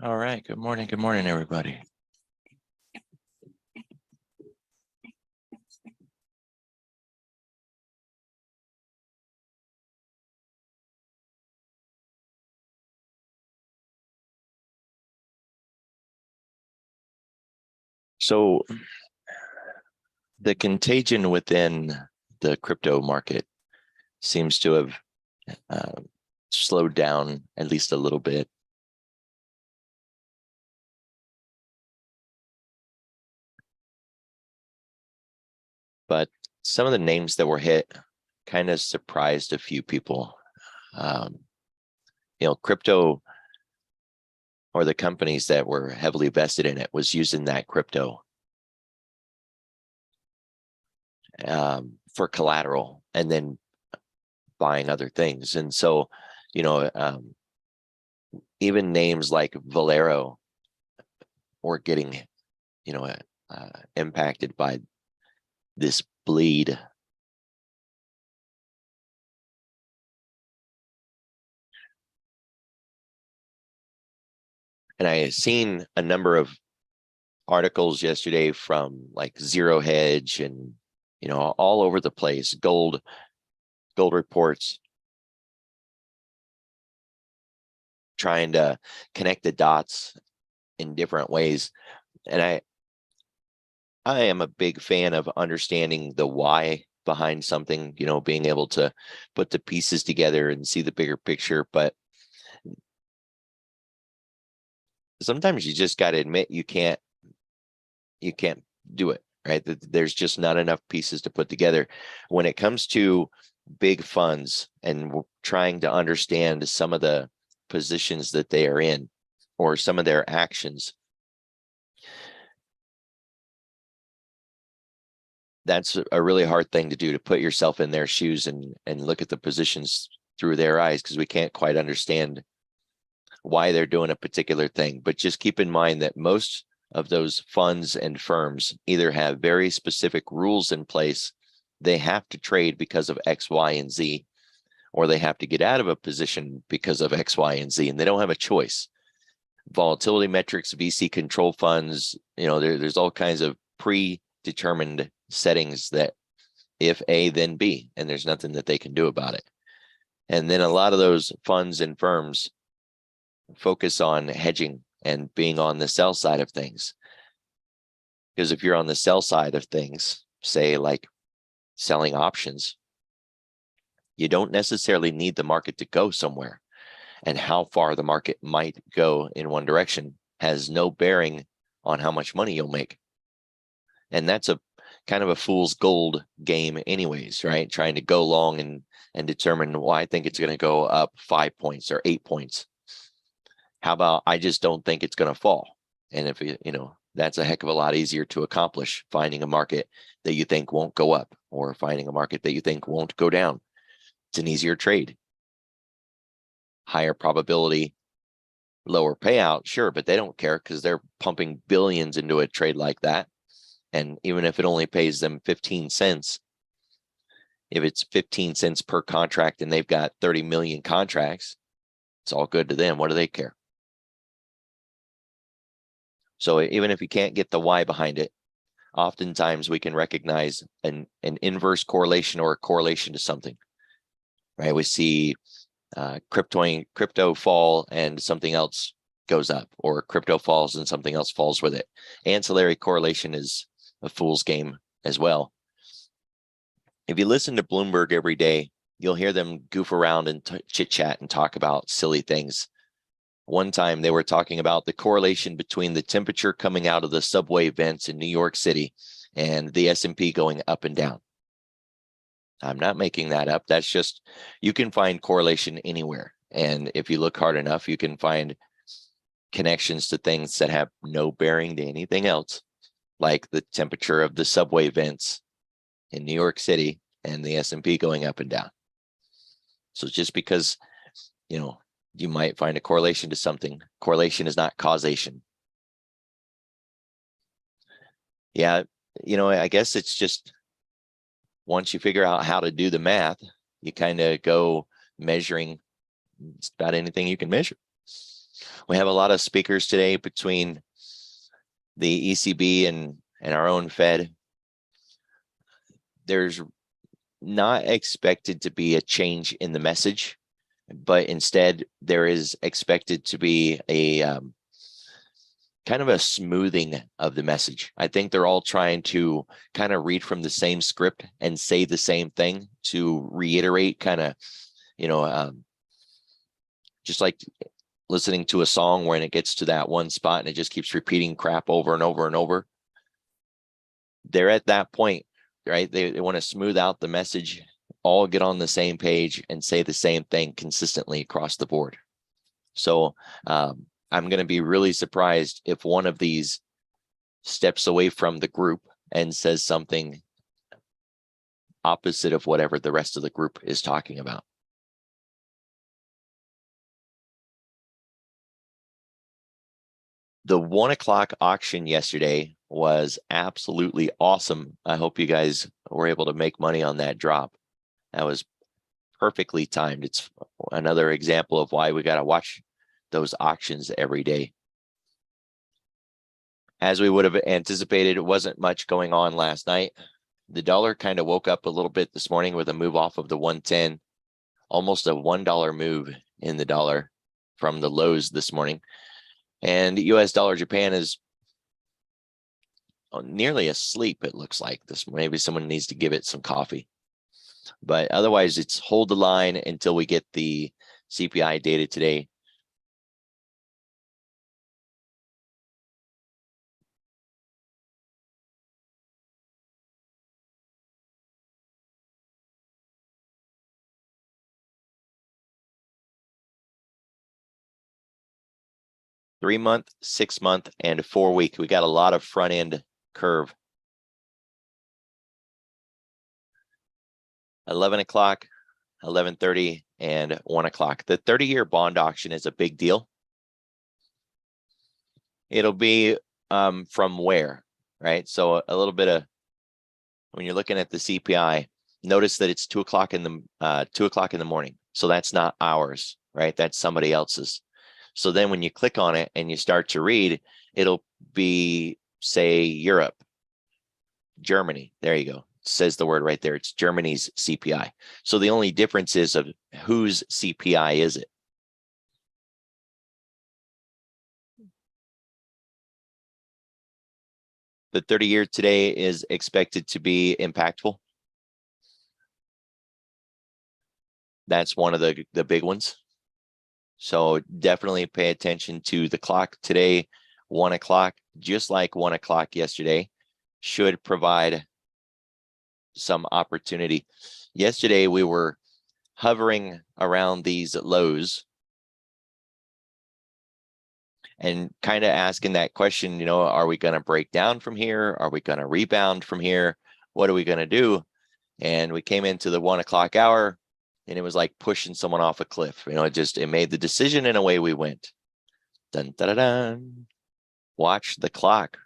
All right. Good morning, everybody. So the contagion within the crypto market seems to have slowed down at least a little bit. But some of the names that were hit kind of surprised a few people. Crypto, or the companies that were heavily vested in it, was using that crypto for collateral and then buying other things. And so, even names like Valero were getting, impacted by this bleed. And I seen a number of articles yesterday from like Zero Hedge and, all over the place, gold reports, trying to connect the dots in different ways. And I am a big fan of understanding the why behind something, being able to put the pieces together and see the bigger picture. But sometimes you just got to admit you can't do it, right? There's just not enough pieces to put together when it comes to big funds and trying to understand some of the positions that they are in or some of their actions. That's a really hard thing to do, to put yourself in their shoes and look at the positions through their eyes, because we can't quite understand why they're doing a particular thing. But just keep in mind that most of those funds and firms either have very specific rules in place. They have to trade because of X, Y, and Z, or they have to get out of a position because of X, Y, and Z, and they don't have a choice. Volatility metrics, VC control funds, there's all kinds of predetermined settings that if A, then B, and there's nothing that they can do about it. And then a lot of those funds and firms focus on hedging and being on the sell side of things. Because if you're on the sell side of things, say like selling options, you don't necessarily need the market to go somewhere. And how far the market might go in one direction has no bearing on how much money you'll make. And that's a kind of a fool's gold game anyways, right? Trying to go long and determine, well, I think it's going to go up 5 points or 8 points. How about I just don't think it's going to fall? And if that's a heck of a lot easier to accomplish, finding a market that you think won't go up or finding a market that you think won't go down. It's an easier trade. Higher probability, lower payout, sure, but they don't care because they're pumping billions into a trade like that. And even if it only pays them 15 cents, if it's 15 cents per contract and they've got 30 million contracts, it's all good to them. What do they care? So even if you can't get the why behind it, oftentimes we can recognize an inverse correlation or a correlation to something, right? We see crypto fall and something else goes up, or crypto falls and something else falls with it. Ancillary correlation is a fool's game as well. If you listen to Bloomberg every day, you'll hear them goof around and chit chat and talk about silly things. One time they were talking about the correlation between the temperature coming out of the subway vents in New York City and the S&P going up and down. I'm not making that up. That's just, you can find correlation anywhere. And if you look hard enough, you can find connections to things that have no bearing to anything else, like the temperature of the subway vents in New York City and the S&P going up and down. So just because, you might find a correlation to something, correlation is not causation. Yeah, I guess it's just, once you figure out how to do the math, you kind of go measuring just about anything you can measure. We have a lot of speakers today between the ECB and our own Fed. There's not expected to be a change in the message, but instead there is expected to be a kind of a smoothing of the message. I think they're all trying to kind of read from the same script and say the same thing to reiterate kind of, just like listening to a song when it gets to that one spot and it just keeps repeating crap over and over and over. They're at that point, right? They want to smooth out the message, all get on the same page and say the same thing consistently across the board. So I'm going to be really surprised if one of these steps away from the group and says something opposite of whatever the rest of the group is talking about. The 1 o'clock auction yesterday was absolutely awesome. I hope you guys were able to make money on that drop. That was perfectly timed. It's another example of why we got to watch those auctions every day. As we would have anticipated, it wasn't much going on last night. The dollar kind of woke up a little bit this morning with a move off of the 110, almost a $1 move in the dollar from the lows this morning. And US dollar Japan is nearly asleep, it looks like. Maybe someone needs to give it some coffee. But otherwise, it's hold the line until we get the CPI data today. Three-month, 6-month, and 4-week. We got a lot of front end curve. 11 o'clock, 11:30, and 1 o'clock. The 30-year bond auction is a big deal. It'll be from where, right? So a little bit of, when you're looking at the CPI, notice that it's 2 o'clock in the morning. So that's not ours, right? That's somebody else's. So then when you click on it and you start to read, it'll be, say, Europe, Germany. There you go. It says the word right there. It's Germany's CPI. So the only difference is of whose CPI is it. The 30-year today is expected to be impactful. That's one of the big ones. So definitely pay attention to the clock today. 1 o'clock, just like 1 o'clock yesterday, should provide some opportunity. Yesterday, we were hovering around these lows and kind of asking that question, are we going to break down from here? Are we going to rebound from here? What are we going to do? And we came into the 1 o'clock hour, and it was like pushing someone off a cliff. It made the decision and away we went. Dun, dun, dun, dun. Watch the clock.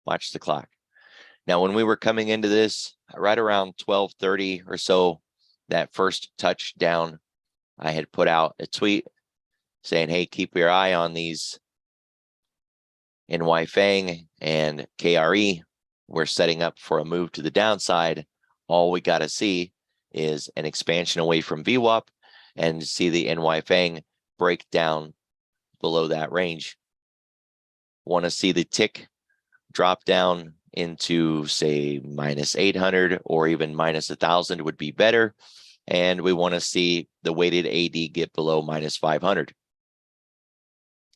Watch the clock. Now, when we were coming into this, right around 12:30 or so, that first touchdown, I had put out a tweet saying, hey, keep your eye on these NY Fang and KRE. We're setting up for a move to the downside. All we got to see is an expansion away from VWAP and see the NY Fang break down below that range. Want to see the tick drop down into, say, -800 or even -1,000 would be better. And we want to see the weighted AD get below -500.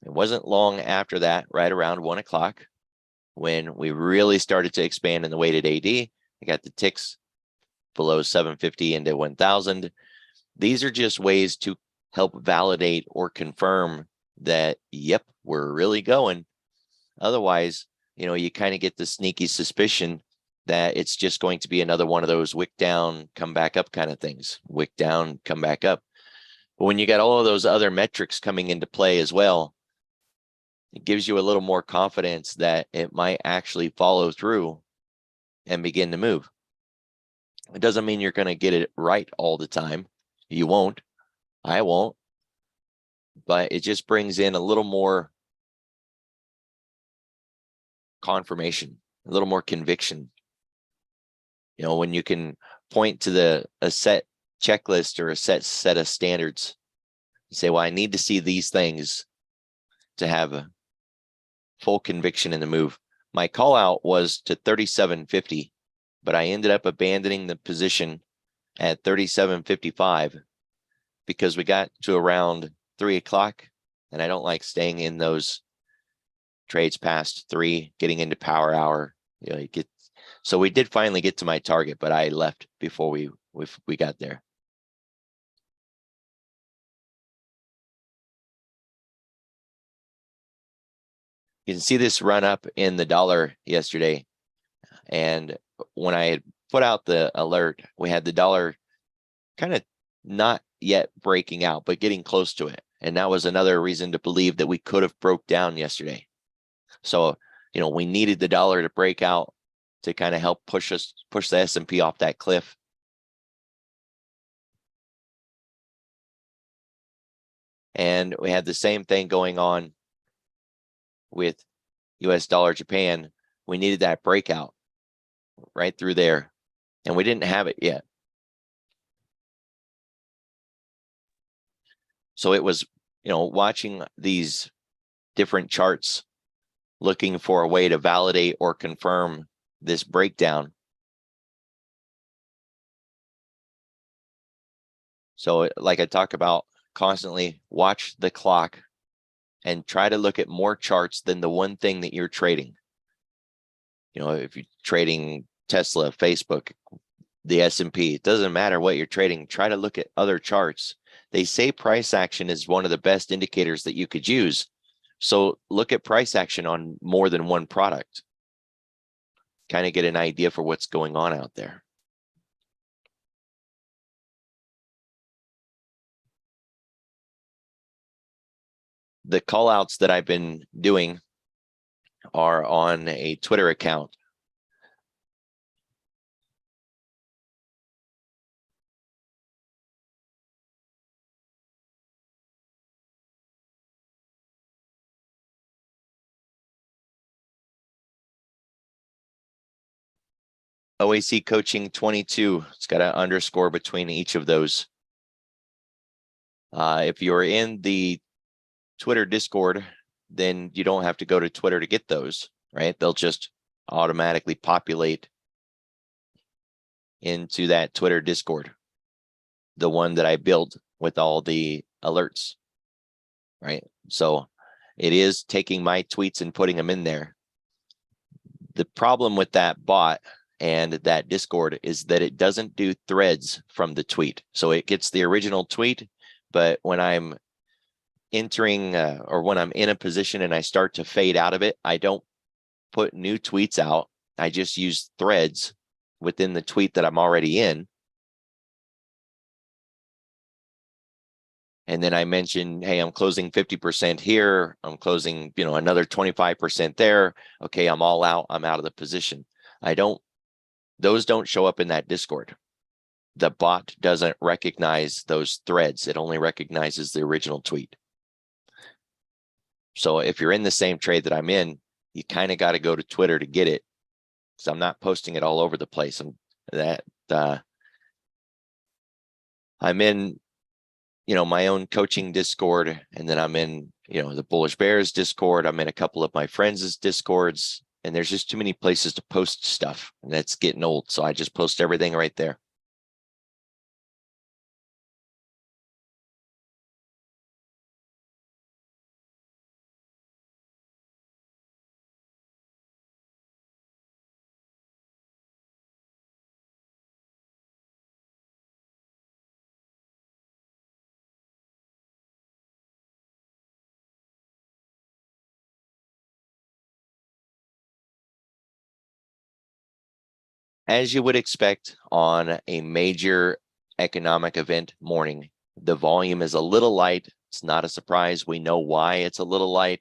It wasn't long after that, right around 1 o'clock, when we really started to expand in the weighted AD. I got the ticks below 750 into 1,000. These are just ways to help validate or confirm that, yep, we're really going. Otherwise, you kind of get the sneaky suspicion that it's just going to be another one of those wick down, come back up kind of things. Wick down, come back up. But when you got all of those other metrics coming into play as well, it gives you a little more confidence that it might actually follow through and begin to move. It doesn't mean you're going to get it right all the time. You won't. I won't. but it just brings in a little more confirmation, a little more conviction. You know, when you can point to a set checklist or a set of standards, you say, well, I need to see these things to have a full conviction in the move. My call out was to 37.50, but I ended up abandoning the position at 37.55 because we got to around 3 o'clock, and I don't like staying in those trades past 3, getting into power hour. You know, so we did finally get to my target, but I left before we got there. You can see this run up in the dollar yesterday. And when I had put out the alert, we had the dollar kind of not yet breaking out, but getting close to it. And that was another reason to believe that we could have broke down yesterday. So, you know, we needed the dollar to break out to kind of help push the S&P off that cliff. And we had the same thing going on with US dollar Japan. We needed that breakout right through there, and we didn't have it yet. So it was, you know, watching these different charts, looking for a way to validate or confirm this breakdown. So like I talk about constantly, watch the clock and try to look at more charts than the one thing that you're trading. You know, if you're trading Tesla, Facebook, the S&P, it doesn't matter what you're trading. Try to look at other charts. They say price action is one of the best indicators that you could use. So look at price action on more than one product. Kind of get an idea for what's going on out there. The call outs that I've been doing are on a Twitter account. OAC Coaching 22. It's got an underscore between each of those. If you're in the Twitter Discord, then you don't have to go to Twitter to get those, right? They'll just automatically populate into that Twitter Discord, the one that I built with all the alerts, right? So it is taking my tweets and putting them in there. The problem with that bot and that Discord is that it doesn't do threads from the tweet. So it gets the original tweet, but when I'm entering or when I'm in a position and I start to fade out of it, I don't put new tweets out. I just use threads within the tweet that I'm already in. And then I mention, hey, I'm closing 50% here. I'm closing, you know, another 25% there. Okay, I'm all out. I'm out of the position. Those don't show up in that Discord. The bot doesn't recognize those threads. It only recognizes the original tweet. So if you're in the same trade that I'm in, you kind of got to go to Twitter to get it, because I'm not posting it all over the place. I'm in, you know, my own coaching Discord, and then I'm in, you know, the Bullish Bears Discord. I'm in a couple of my friends' Discords, and there's just too many places to post stuff, and that's getting old. So I just post everything right there. As you would expect on a major economic event morning, the volume is a little light. It's not a surprise. We know why it's a little light,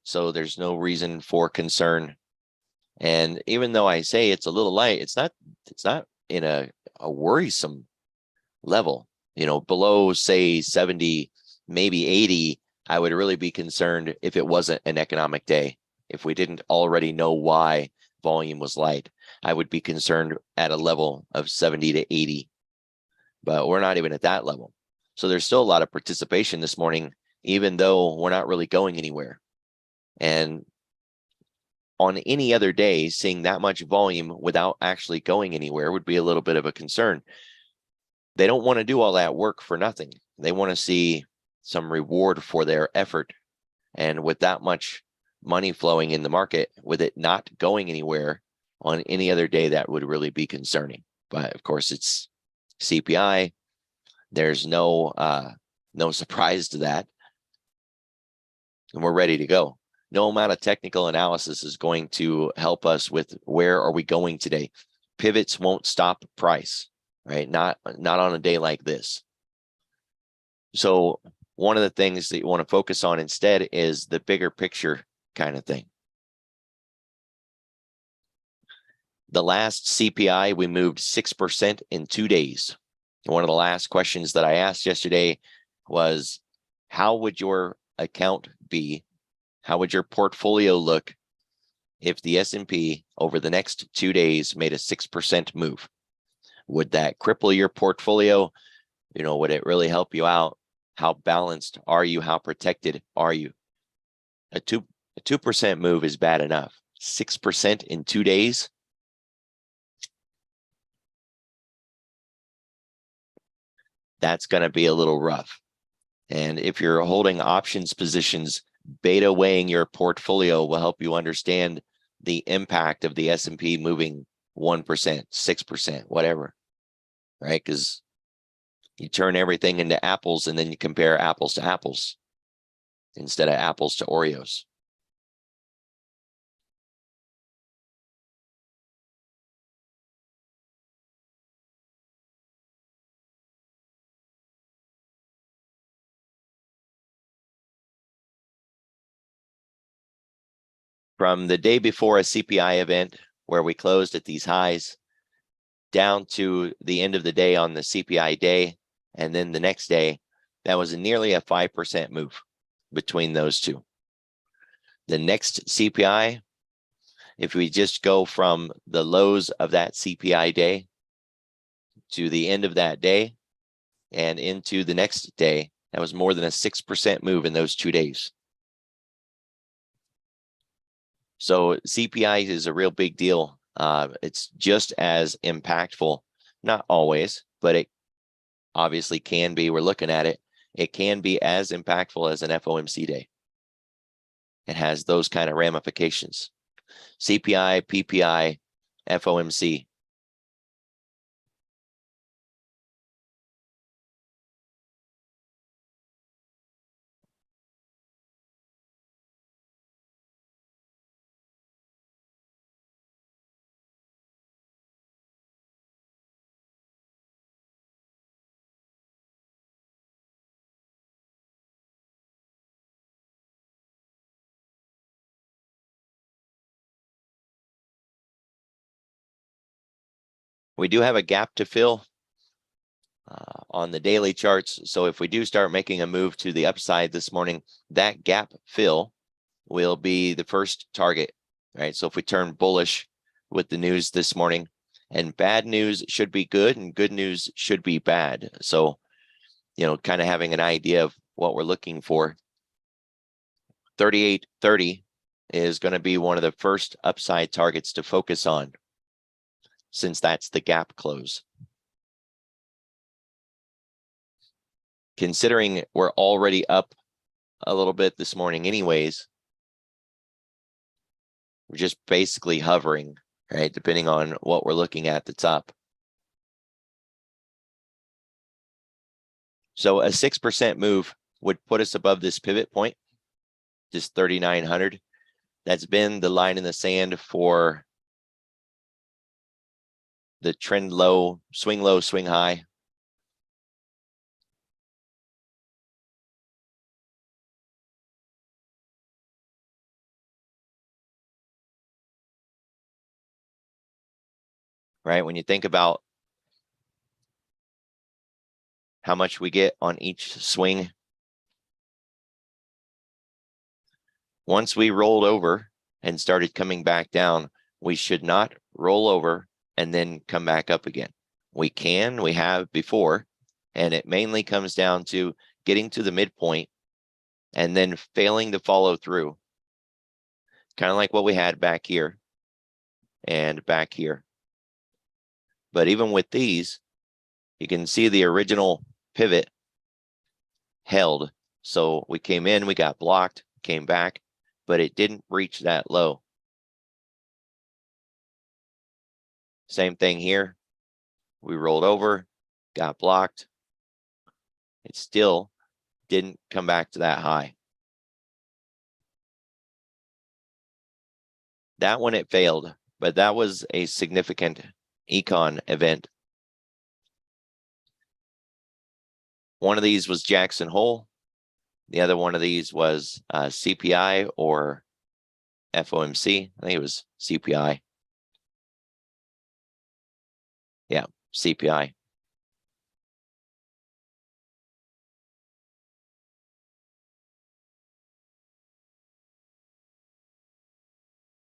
so there's no reason for concern. And even though I say it's a little light, it's not in a worrisome level. You know, below, say, 70, maybe 80, I would really be concerned if it wasn't an economic day. If we didn't already know why volume was light, I would be concerned at a level of 70 to 80, but we're not even at that level. So there's still a lot of participation this morning, even though we're not really going anywhere. And on any other day, seeing that much volume without actually going anywhere would be a little bit of a concern. They don't want to do all that work for nothing. They want to see some reward for their effort. And with that much money flowing in the market, with it not going anywhere on any other day, that would really be concerning. But of course, it's CPI. There's no surprise to that. And we're ready to go. No amount of technical analysis is going to help us with where are we going today. Pivots won't stop price, right? Not on a day like this. So one of the things that you want to focus on instead is the bigger picture kind of thing. The last CPI, we moved 6% in 2 days. One of the last questions that I asked yesterday was, how would your account be? How would your portfolio look if the S&P over the next 2 days made a 6% move? Would that cripple your portfolio? Would it really help you out? How balanced are you? How protected are you? A 2% move is bad enough. 6% in 2 days? That's going to be a little rough. And if you're holding options positions, beta weighing your portfolio will help you understand the impact of the S&P moving 1%, 6%, whatever, right? Because you turn everything into apples and then you compare apples to apples instead of apples to Oreos. From the day before a CPI event where we closed at these highs down to the end of the day on the CPI day, and then the next day, that was nearly a 5% move between those two. The next CPI, if we just go from the lows of that CPI day to the end of that day and into the next day, that was more than a 6% move in those 2 days. So CPI is a real big deal. It's just as impactful, not always, but it obviously can be. We're looking at it. It can be as impactful as an FOMC day. It has those kind of ramifications. CPI, PPI, FOMC. We do have a gap to fill on the daily charts. So if we do start making a move to the upside this morning, that gap fill will be the first target, right? So if we turn bullish with the news this morning, and bad news should be good and good news should be bad. So, kind of having an idea of what we're looking for. 38.30 is going to be one of the first upside targets to focus on, since that's the gap close. Considering we're already up a little bit this morning anyways, we're just basically hovering, right? Depending on what we're looking at the top. So a 6% move would put us above this pivot point, just 3,900. That's been the line in the sand for the trend low, swing high. Right? When you think about how much we get on each swing, Once we rolled over and started coming back down, we should not roll over and then come back up again. We have before, and it mainly comes down to getting to the midpoint and then failing to follow through. Kind of like what we had back here and back here. But even with these, you can see the original pivot held. So we came in, we got blocked, came back, but it didn't reach that low. Same thing here. We rolled over, got blocked. It still didn't come back to that high. That one, it failed, but that was a significant econ event. One of these was Jackson Hole. The other one of these was CPI or FOMC. I think it was CPI. Yeah, CPI.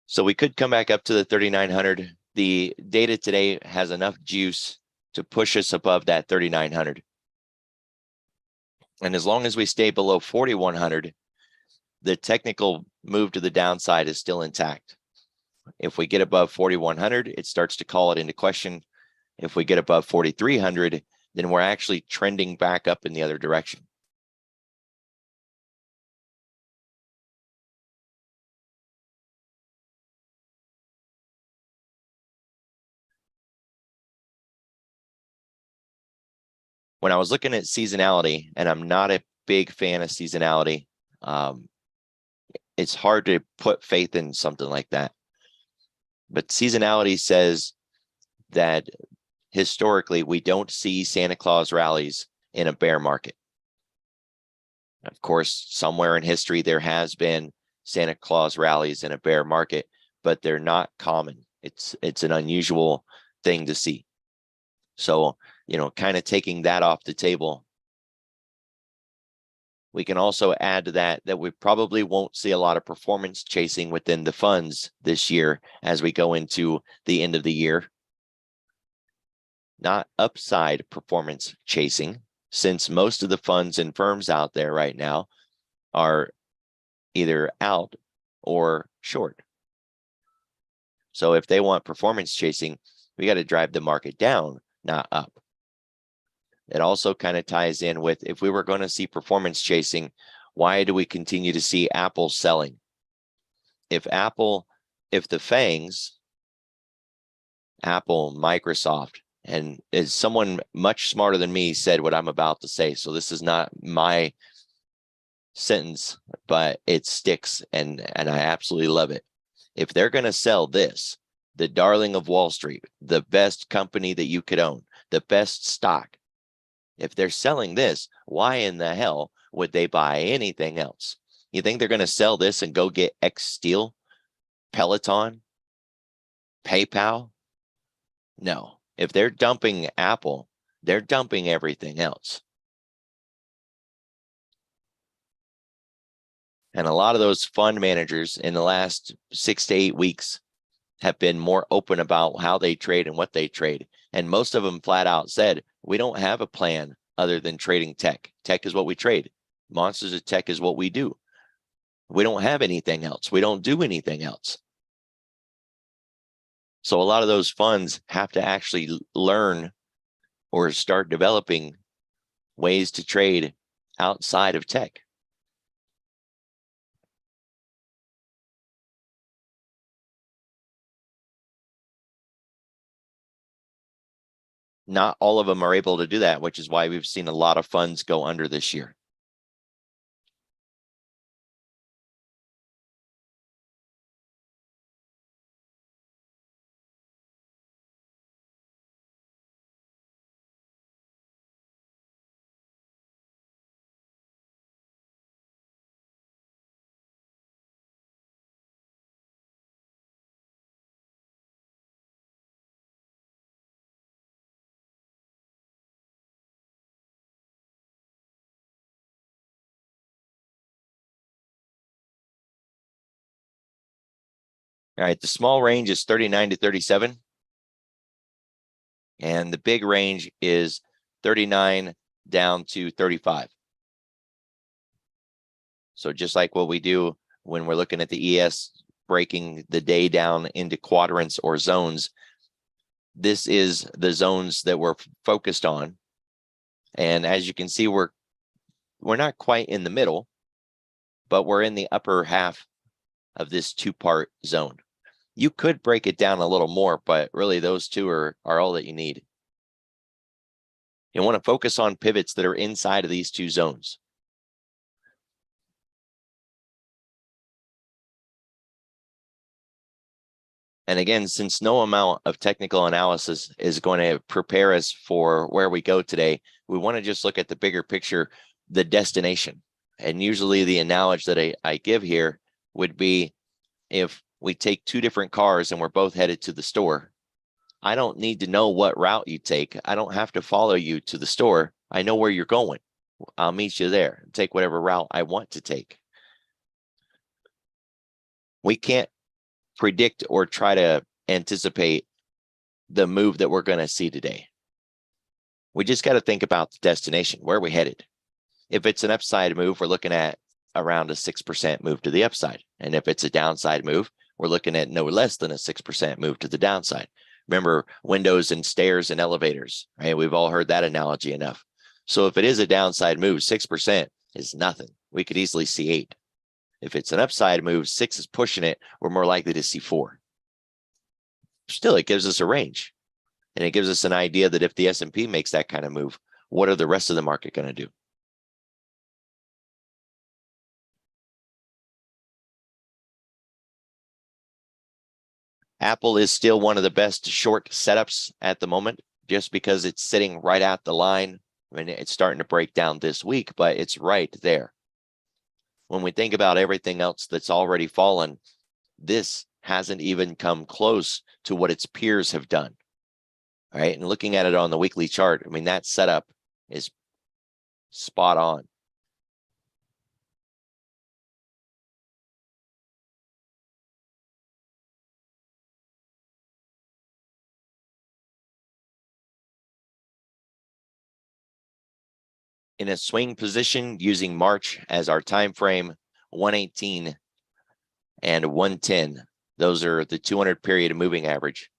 So we could come back up to the 3,900. The data today has enough juice to push us above that 3,900. And as long as we stay below 4,100, the technical move to the downside is still intact. If we get above 4,100, it starts to call it into question. If we get above 4,300, then we're actually trending back up in the other direction. When I was looking at seasonality, and I'm not a big fan of seasonality, it's hard to put faith in something like that. But seasonality says that historically, we don't see Santa Claus rallies in a bear market. Of course, somewhere in history, there has been Santa Claus rallies in a bear market, but they're not common. It's an unusual thing to see. So, kind of taking that off the table, we can also add to that we probably won't see a lot of performance chasing within the funds this year as we go into the end of the year. Not upside performance chasing, since most of the funds and firms out there right now are either out or short. So if they want performance chasing, we got to drive the market down, not up. It also kind of ties in with, if we were going to see performance chasing, why do we continue to see Apple selling? If the FANGs, Apple, Microsoft, and as someone much smarter than me said what I'm about to say, so this is not my sentence, but it sticks, and I absolutely love it. If they're going to sell this, the darling of Wall Street, the best company that you could own, the best stock, if they're selling this, why in the hell would they buy anything else? You think they're going to sell this and go get X Steel, Peloton, PayPal? No. If they're dumping Apple, they're dumping everything else. And a lot of those fund managers in the last 6 to 8 weeks have been more open about how they trade and what they trade. And most of them flat out said, we don't have a plan other than trading tech. Tech is what we trade. Monsters of Tech is what we do. We don't have anything else. We don't do anything else. So a lot of those funds have to actually learn or start developing ways to trade outside of tech. Not all of them are able to do that, which is why we've seen a lot of funds go under this year. All right, the small range is 39 to 37. And the big range is 39 down to 35. So just like what we do when we're looking at the ES, breaking the day down into quadrants or zones, this is the zones that we're focused on. And as you can see, we're not quite in the middle, but we're in the upper half of this two-part zone. You could break it down a little more, but really those two are all that you need. You want to focus on pivots that are inside of these two zones. And again, since no amount of technical analysis is going to prepare us for where we go today, we want to just look at the bigger picture, the destination. And usually the analogy that I give here would be if we take two different cars and we're both headed to the store. I don't need to know what route you take. I don't have to follow you to the store. I know where you're going. I'll meet you there. Take whatever route I want to take. We can't predict or try to anticipate the move that we're going to see today. We just got to think about the destination. Where are we headed? If it's an upside move, we're looking at around a 6% move to the upside. And if it's a downside move, we're looking at no less than a 6% move to the downside. Remember windows and stairs and elevators, right? We've all heard that analogy enough. So if it is a downside move, 6% is nothing. We could easily see 8. If it's an upside move, 6 is pushing it. We're more likely to see 4. Still, it gives us a range. And it gives us an idea that if the S&P makes that kind of move, what are the rest of the market going to do? Apple is still one of the best short setups at the moment, just because it's sitting right at the line. I mean, it's starting to break down this week, but it's right there. When we think about everything else that's already fallen, this hasn't even come close to what its peers have done. All right. And looking at it on the weekly chart, I mean, that setup is spot on. In a swing position using March as our time frame, 118 and 110. Those are the 200 period moving average.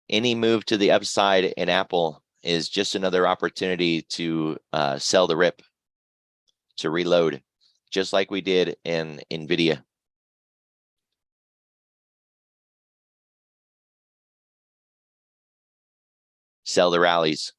Any move to the upside in Apple is just another opportunity to sell the rip, to reload, just like we did in NVIDIA. Sell the rallies.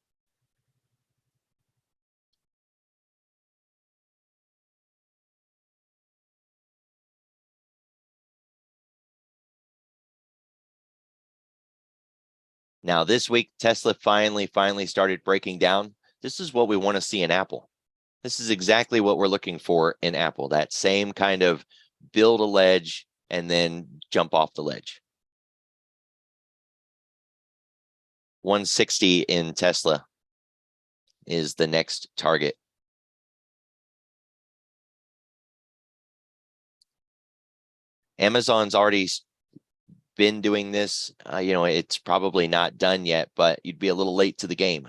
Now this week, Tesla finally started breaking down. This is what we want to see in Apple. This is exactly what we're looking for in Apple. That same kind of build a ledge and then jump off the ledge. 160 in Tesla is the next target. Amazon's already been doing this. It's probably not done yet, but you'd be a little late to the game.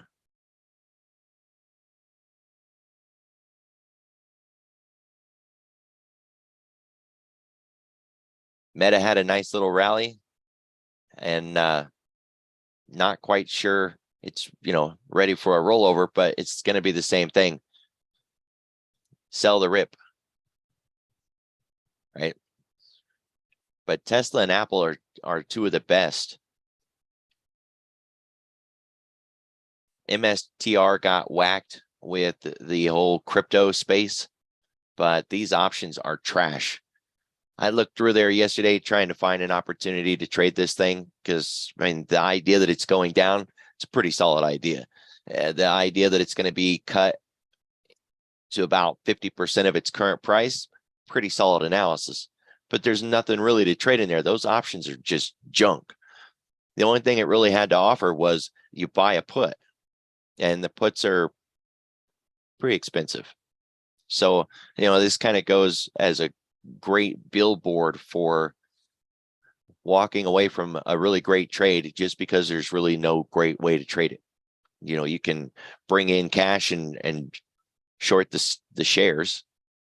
Meta had a nice little rally, and not quite sure it's ready for a rollover, but it's going to be the same thing. Sell the rip, right? But Tesla and Apple are two of the best. MSTR got whacked with the whole crypto space, but these options are trash. I looked through there yesterday trying to find an opportunity to trade this thing because, I mean, the idea that it's going down, it's a pretty solid idea. The idea that it's going to be cut to about 50% of its current price, pretty solid analysis. But there's nothing really to trade in there. Those options are just junk. The only thing it really had to offer was you buy a put. and the puts are pretty expensive. So, this kind of goes as a great billboard for walking away from a really great trade just because there's really no great way to trade it. You can bring in cash and short the shares,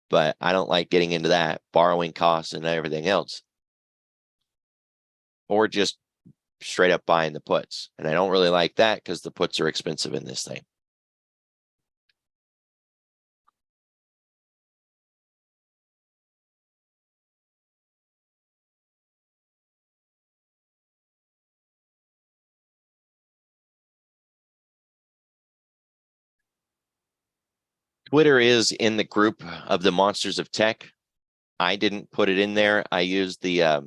but I don't like getting into that, borrowing costs and everything else, or just straight up buying the puts. And I don't really like that because the puts are expensive in this thing. Twitter is in the group of the monsters of tech. I didn't put it in there. I used the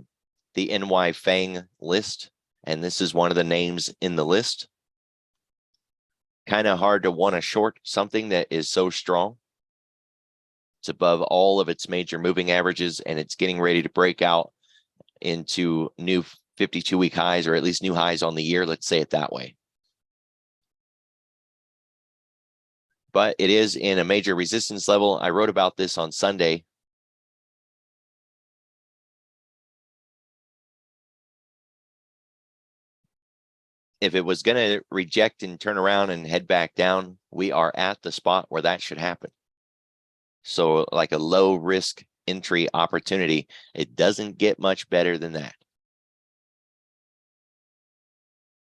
NY Fang list, and this is one of the names in the list. Kind of hard to want to short something that is so strong. It's above all of its major moving averages, and it's getting ready to break out into new 52-week highs, or at least new highs on the year. Let's say it that way. But it is in a major resistance level. I wrote about this on Sunday. If it was going to reject and turn around and head back down, we are at the spot where that should happen. So like a low risk entry opportunity, it doesn't get much better than that.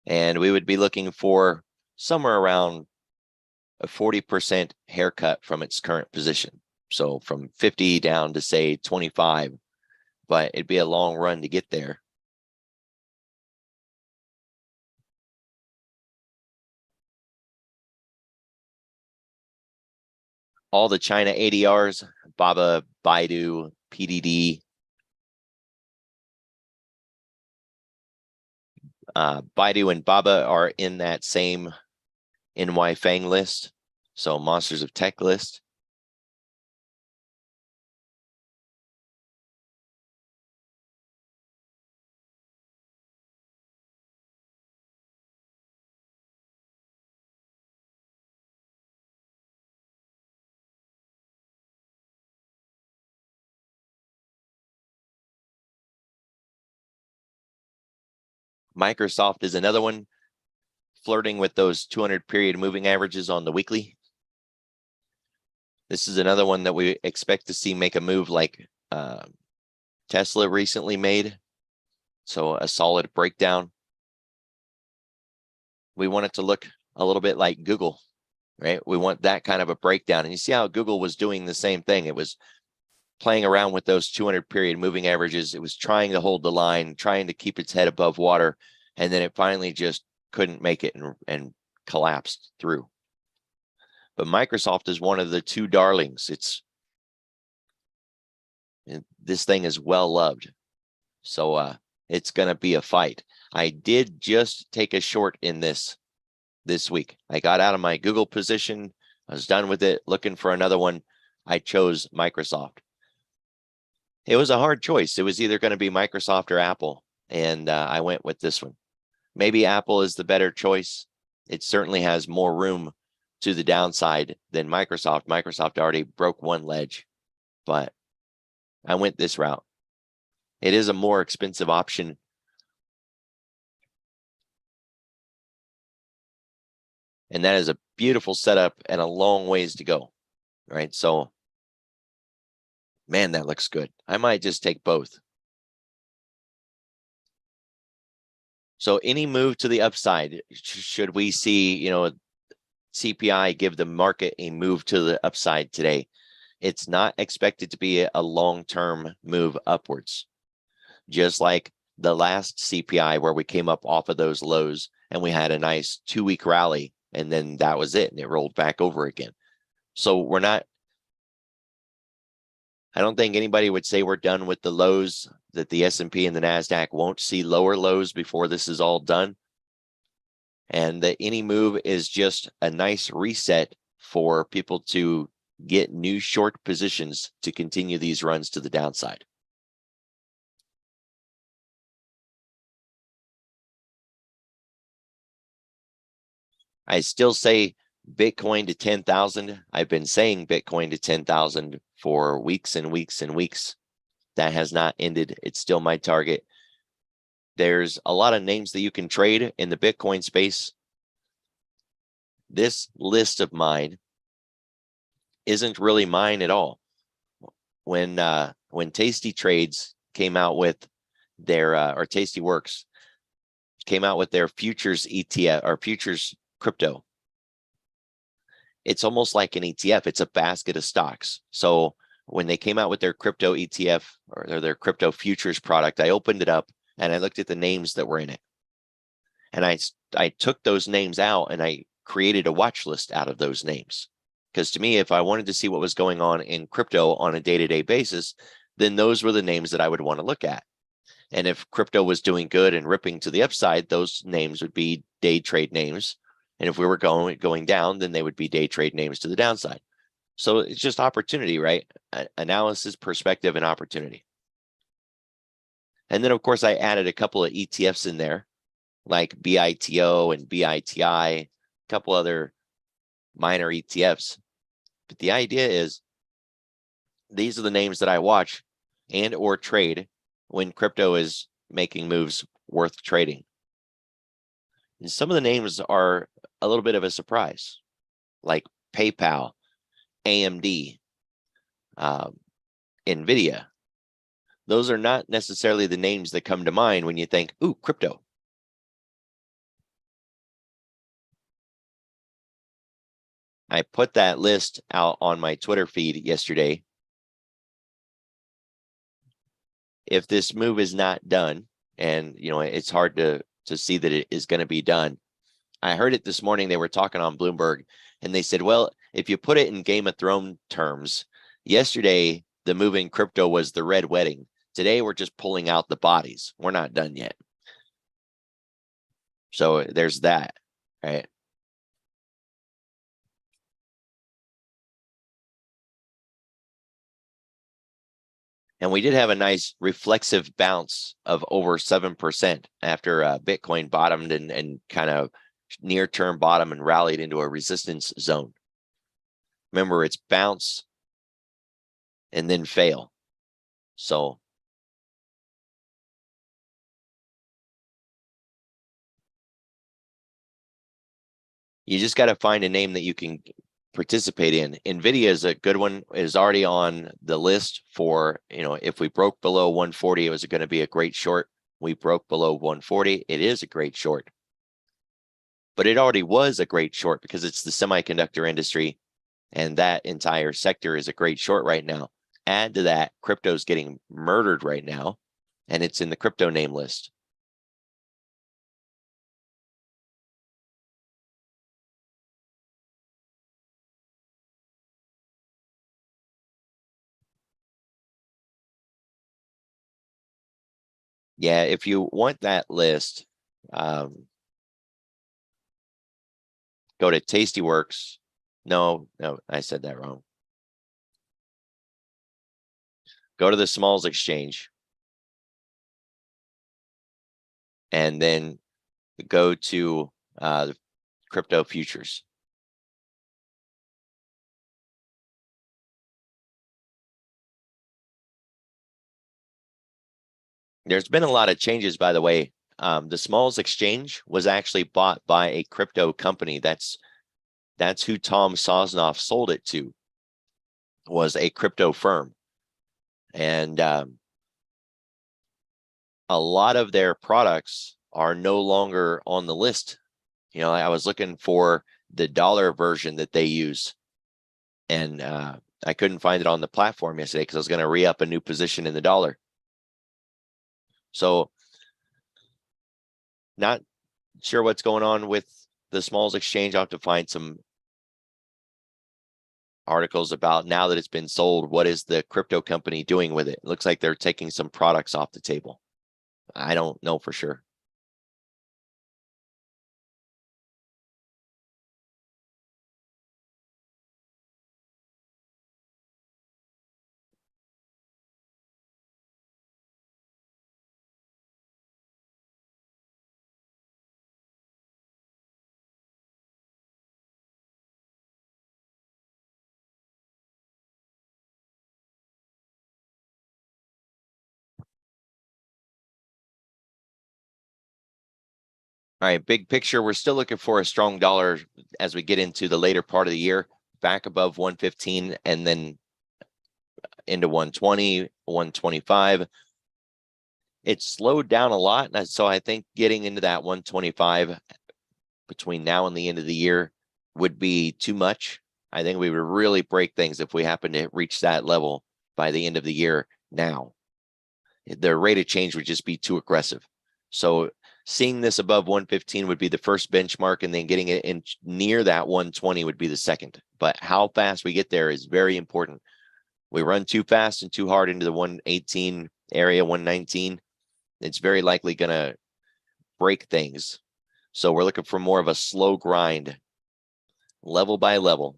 And we would be looking for somewhere around a 40% haircut from its current position. So from 50 down to say 25, but it'd be a long run to get there. All the China ADRs, BABA, Baidu, PDD, Baidu and BABA are in that same NY Fang list, so monsters of tech list. Microsoft is another one, flirting with those 200 period moving averages on the weekly. This is another one that we expect to see make a move like Tesla recently made. So a solid breakdown. We want it to look a little bit like Google, right? We want that kind of a breakdown. And you see how Google was doing the same thing. It was playing around with those 200 period moving averages. It was trying to hold the line, trying to keep its head above water. And then it finally just couldn't make it and collapsed through. But Microsoft is one of the two darlings. This thing is well loved. So it's going to be a fight. I did just take a short in this week. I got out of my Google position. I was done with it, looking for another one. I chose Microsoft. It was a hard choice. It was either going to be Microsoft or Apple, and I went with this one. Maybe Apple is the better choice. It certainly has more room to the downside than Microsoft. Microsoft already broke one ledge, but I went this route. It is a more expensive option. And that is a beautiful setup and a long ways to go, right? So, man, that looks good. I might just take both. So any move to the upside, should we see, CPI give the market a move to the upside today? It's not expected to be a long-term move upwards. Just like the last CPI where we came up off of those lows and we had a nice 2-week rally, and then that was it, and it rolled back over again. So I don't think anybody would say we're done with the lows, that the S&P and the NASDAQ won't see lower lows before this is all done. And that any move is just a nice reset for people to get new short positions to continue these runs to the downside. I still say Bitcoin to 10,000. I've been saying Bitcoin to 10,000 for weeks and weeks and weeks. That has not ended. It's still my target. There's a lot of names that you can trade in the Bitcoin space. This list of mine isn't really mine at all. When Tasty Trades came out with their or Tasty Works came out with their futures ETF or futures crypto, it's almost like an ETF. It's a basket of stocks. So when they came out with their crypto ETF or their crypto futures product, I opened it up and I looked at the names that were in it. And I took those names out and I created a watch list out of those names. Because to me, if I wanted to see what was going on in crypto on a day-to-day basis, then those were the names that I would want to look at. And if crypto was doing good and ripping to the upside, those names would be day trade names. And if we were going down, then they would be day trade names to the downside. So it's just opportunity, right? Analysis, perspective, and opportunity. And then, of course, I added a couple of ETFs in there, like BITO and BITI, a couple other minor ETFs. But the idea is these are the names that I watch and or trade when crypto is making moves worth trading. And some of the names are a little bit of a surprise, like PayPal, AMD, NVIDIA. Those are not necessarily the names that come to mind when you think, ooh, crypto. I put that list out on my Twitter feed yesterday. If this move is not done, and it's hard to see that it is going to be done. I heard it this morning. They were talking on Bloomberg, and they said, well, if you put it in Game of Thrones terms, yesterday the move in crypto was the Red Wedding. Today we're just pulling out the bodies. We're not done yet. So there's that, right? And we did have a nice reflexive bounce of over 7% after Bitcoin bottomed and kind of near-term bottom and rallied into a resistance zone. Remember, it's bounce and then fail. So you just got to find a name that you can participate in. NVIDIA is a good one. It is already on the list for, if we broke below 140, it was going to be a great short. We broke below 140. It is a great short. But it already was a great short because it's the semiconductor industry, and that entire sector is a great short right now. Add to that, crypto's getting murdered right now, and it's in the crypto name list. Yeah, if you want that list, go to Tastyworks. No, I said that wrong. Go to the Smalls Exchange. And then go to the crypto futures. There's been a lot of changes, by the way. The Smalls Exchange was actually bought by a crypto company. That's who Tom Sosnoff sold it to, was a crypto firm. And a lot of their products are no longer on the list. I was looking for the dollar version that they use, and I couldn't find it on the platform yesterday because I was going to re-up a new position in the dollar. So not sure what's going on with the Smalls Exchange. I'll have to find some articles about, now that it's been sold, what is the crypto company doing with it? It looks like they're taking some products off the table. I don't know for sure. All right, big picture, we're still looking for a strong dollar as we get into the later part of the year, back above 115 and then into 120, 125. It slowed down a lot. And so I think getting into that 125 between now and the end of the year would be too much. I think we would really break things if we happen to reach that level by the end of the year now. The rate of change would just be too aggressive. So seeing this above 115 would be the first benchmark, and then getting it in near that 120 would be the second. But how fast we get there is very important. We run too fast and too hard into the 118 area, 119. It's very likely going to break things. So we're looking for more of a slow grind, level by level.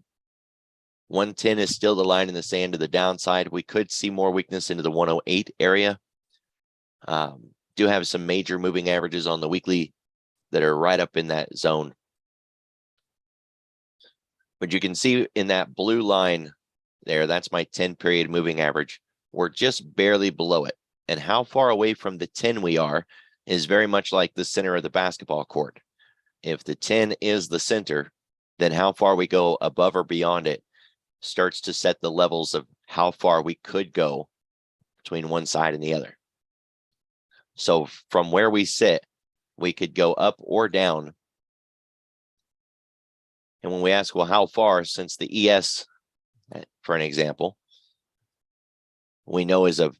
110 is still the line in the sand to the downside. We could see more weakness into the 108 area. Do have some major moving averages on the weekly that are right up in that zone. But you can see in that blue line there, that's my 10-period moving average. We're just barely below it. And how far away from the 10 we are is very much like the center of the basketball court. If the 10 is the center, then how far we go above or beyond it starts to set the levels of how far we could go between one side and the other. So from where we sit, we could go up or down. And when we ask, well, how far, since the ES, for an example, we know is an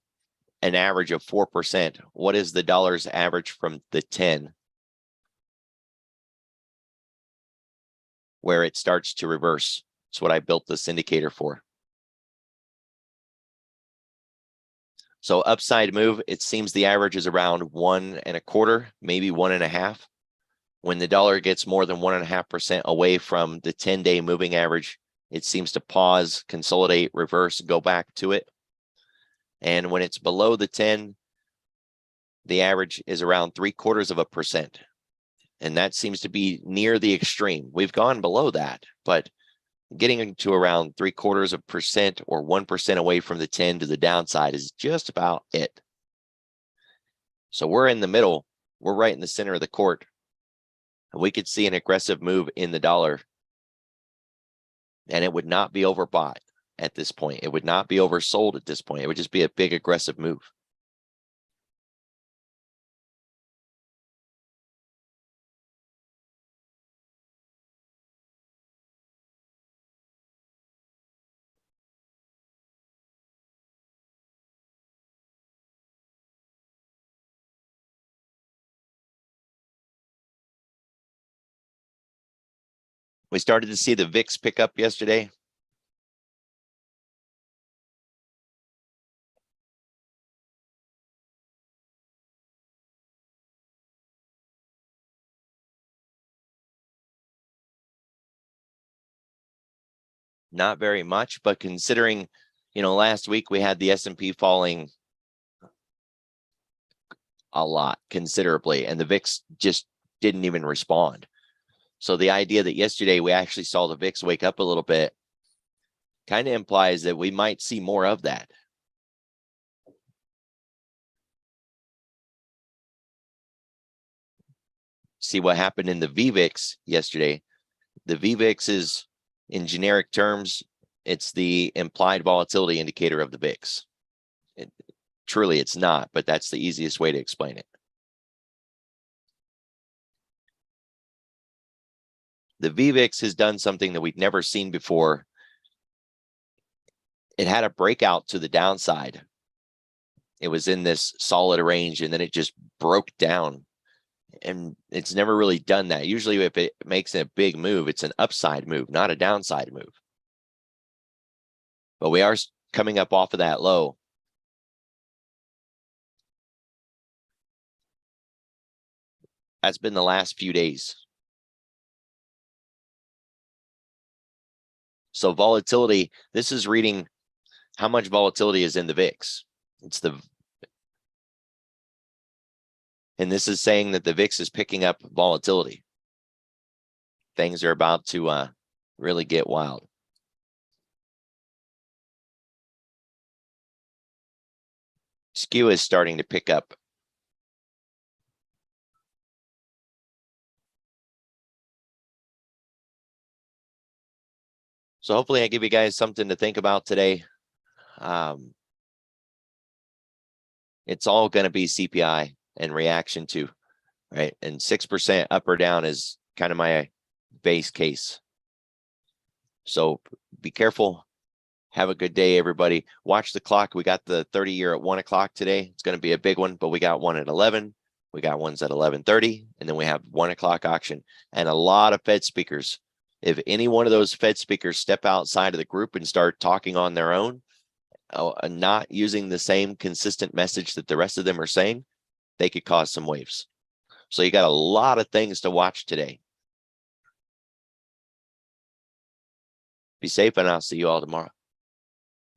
average of 4%. What is the dollar's average from the 10 where it starts to reverse? That's what I built this indicator for. So upside move, it seems the average is around 1.25, maybe 1.5. When the dollar gets more than 1.5% away from the 10-day moving average, it seems to pause, consolidate, reverse, go back to it. And when it's below the 10, the average is around 0.75%. And that seems to be near the extreme. We've gone below that, but getting to around 0.75% or 1% away from the 10 to the downside is just about it. So we're in the middle. We're right in the center of the court. And we could see an aggressive move in the dollar. And it would not be overbought at this point. It would not be oversold at this point. It would just be a big aggressive move. We started to see the VIX pick up yesterday. Not very much, but considering, last week we had the S&P falling a lot, considerably, and the VIX just didn't even respond. So the idea that yesterday we actually saw the VIX wake up a little bit kind of implies that we might see more of that. See what happened in the VVIX yesterday. The VVIX is, in generic terms, it's the implied volatility indicator of the VIX. Truly, it's not, but that's the easiest way to explain it. The VVIX has done something that we've never seen before. It had a breakout to the downside. It was in this solid range, and then it just broke down. And it's never really done that. Usually if it makes a big move, it's an upside move, not a downside move. But we are coming up off of that low. That's been the last few days. So volatility, this is reading how much volatility is in the VIX. And this is saying that the VIX is picking up volatility. Things are about to really get wild. Skew is starting to pick up. So hopefully I give you guys something to think about today. It's all going to be CPI and reaction to, right? And 6% up or down is kind of my base case. So be careful. Have a good day, everybody. Watch the clock. We got the 30-year at 1 o'clock today. It's going to be a big one, but we got one at 11. We got ones at 11:30, and then we have 1 o'clock auction and a lot of Fed speakers. If any one of those Fed speakers step outside of the group and start talking on their own, not using the same consistent message that the rest of them are saying, they could cause some waves. So you got a lot of things to watch today. Be safe, and I'll see you all tomorrow.